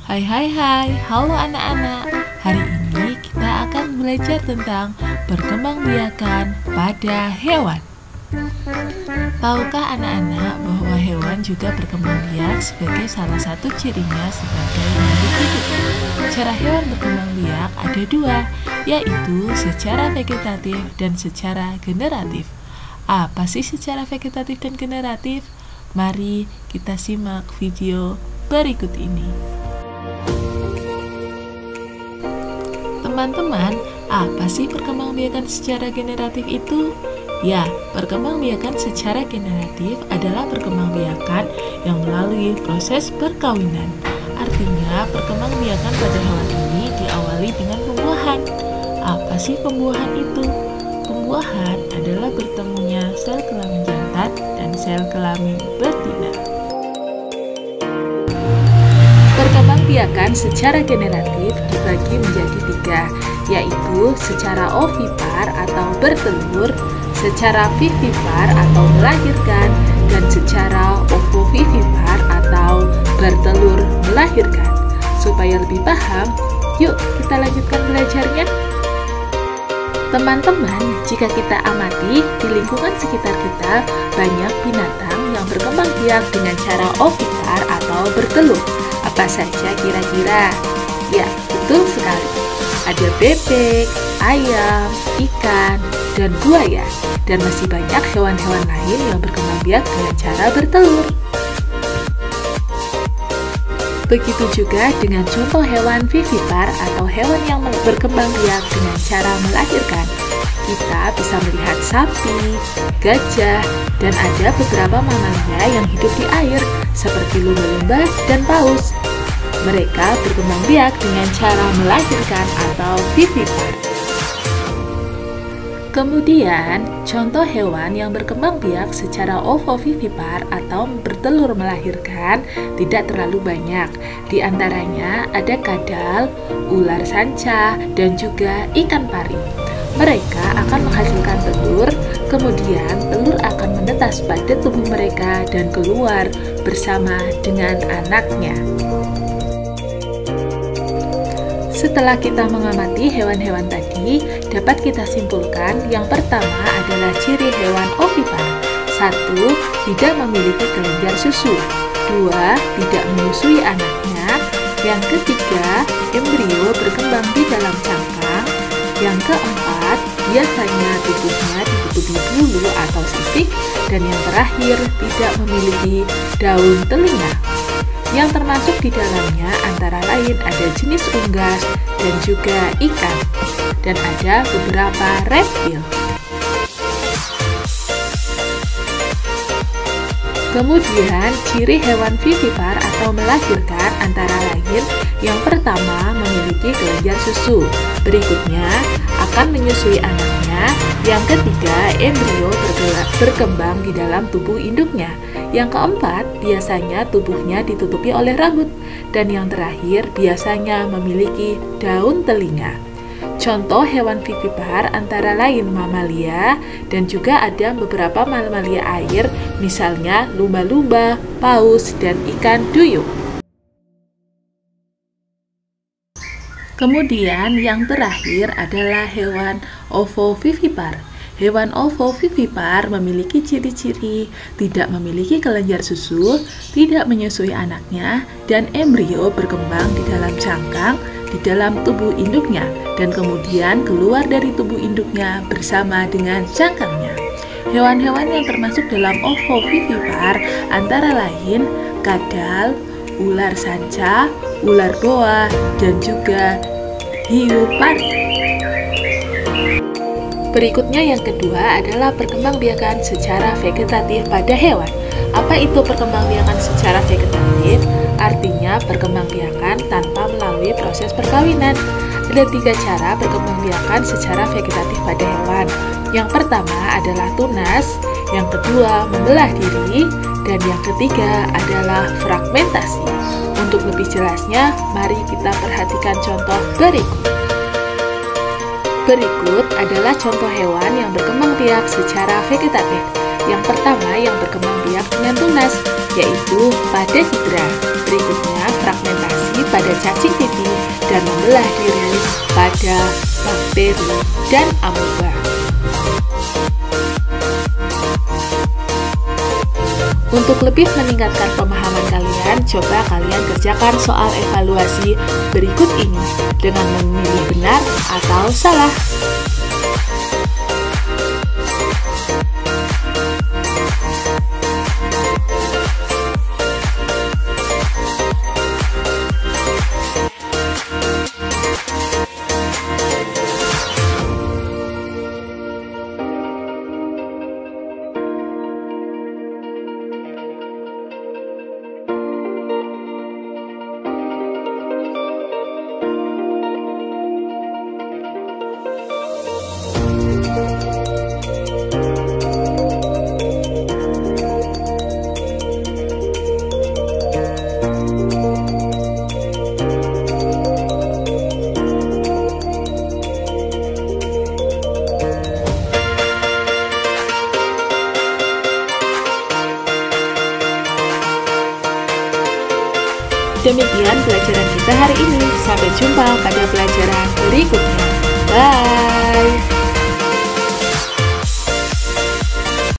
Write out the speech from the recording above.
Hai, halo anak-anak. Hari ini kita akan belajar tentang perkembangbiakan pada hewan. Tahukah anak-anak bahwa hewan juga berkembang biak sebagai salah satu cirinya sebagai makhluk hidup? Cara hewan berkembang biak ada dua, yaitu secara vegetatif dan secara generatif. Apa sih secara vegetatif dan generatif? Mari kita simak video berikut ini. Teman-teman, apa sih perkembangbiakan secara generatif itu? Ya, perkembangbiakan secara generatif adalah perkembangbiakan yang melalui proses perkawinan. Artinya, perkembangbiakan pada hewan ini diawali dengan pembuahan. Apa sih pembuahan itu? Pembuahan adalah bertemunya sel kelamin jantan dan sel kelamin betina. Perkembangbiakan secara generatif dibagi menjadi tiga, yaitu secara ovipar atau bertelur, secara vivipar atau melahirkan, dan secara ovovivipar atau bertelur melahirkan. Supaya lebih paham, yuk kita lanjutkan belajarnya. Teman-teman, jika kita amati di lingkungan sekitar kita, banyak binatang yang berkembang biak dengan cara ovipar atau bertelur. Apa saja kira-kira? Ya, betul sekali. Ada bebek, ayam, ikan, dan buaya. Dan masih banyak hewan-hewan lain yang berkembang biak dengan cara bertelur. Begitu juga dengan contoh hewan vivipar atau hewan yang berkembang biak dengan cara melahirkan. Kita bisa melihat sapi, gajah, dan ada beberapa mamalia yang hidup di air seperti lumba-lumba dan paus. Mereka berkembang biak dengan cara melahirkan atau vivipar. Kemudian, contoh hewan yang berkembang biak secara ovovivipar atau bertelur melahirkan tidak terlalu banyak. Di antaranya ada kadal, ular sanca, dan juga ikan pari. Mereka akan menghasilkan telur, kemudian telur akan menetas pada tubuh mereka dan keluar bersama dengan anaknya. Setelah kita mengamati hewan-hewan tadi, dapat kita simpulkan yang pertama adalah ciri hewan ovipar. 1. Tidak memiliki kelenjar susu. 2. Tidak menyusui anaknya. Yang ketiga, embrio berkembang di dalam cangkang. Yang keempat, biasanya tubuhnya ditutupi bulu atau sisik. Dan yang terakhir, tidak memiliki daun telinga. Yang termasuk di dalamnya antara lain ada jenis unggas dan juga ikan, dan ada beberapa reptil. Kemudian, ciri hewan vivipar atau melahirkan antara lain yang pertama memiliki kelenjar susu, berikutnya akan menyusui anaknya, yang ketiga embrio berkembang di dalam tubuh induknya, yang keempat biasanya tubuhnya ditutupi oleh rambut, dan yang terakhir biasanya memiliki daun telinga. Contoh hewan vivipar antara lain mamalia dan juga ada beberapa mamalia air, misalnya lumba-lumba, paus, dan ikan duyung. Kemudian yang terakhir adalah hewan ovovivipar. Hewan ovovivipar memiliki ciri-ciri tidak memiliki kelenjar susu, tidak menyusui anaknya, dan embrio berkembang di dalam cangkang di dalam tubuh induknya dan kemudian keluar dari tubuh induknya bersama dengan cangkangnya. Hewan-hewan yang termasuk dalam ovovivipar antara lain kadal, ular sanca, ular boa, dan juga hiu pari. Berikutnya yang kedua adalah perkembangbiakan secara vegetatif pada hewan. Apa itu perkembangbiakan secara vegetatif? Artinya perkembangbiakan tanpa melalui proses perkawinan. Ada 3 cara perkembangbiakan secara vegetatif pada hewan. Yang pertama adalah tunas, yang kedua membelah diri, dan yang ketiga adalah fragmentasi. Untuk lebih jelasnya, mari kita perhatikan contoh berikut. Berikut adalah contoh hewan yang berkembang biak secara vegetatif. Yang pertama yang berkembang biak dengan tunas, yaitu pada hidra. Berikutnya fragmentasi pada pada cacing pipih dan membelah diri pada bakteri dan amoeba. Untuk lebih meningkatkan pemahaman kalian, coba kalian kerjakan soal evaluasi berikut ini dengan memilih benar atau salah. Demikian pelajaran kita hari ini. Sampai jumpa pada pelajaran berikutnya. Bye!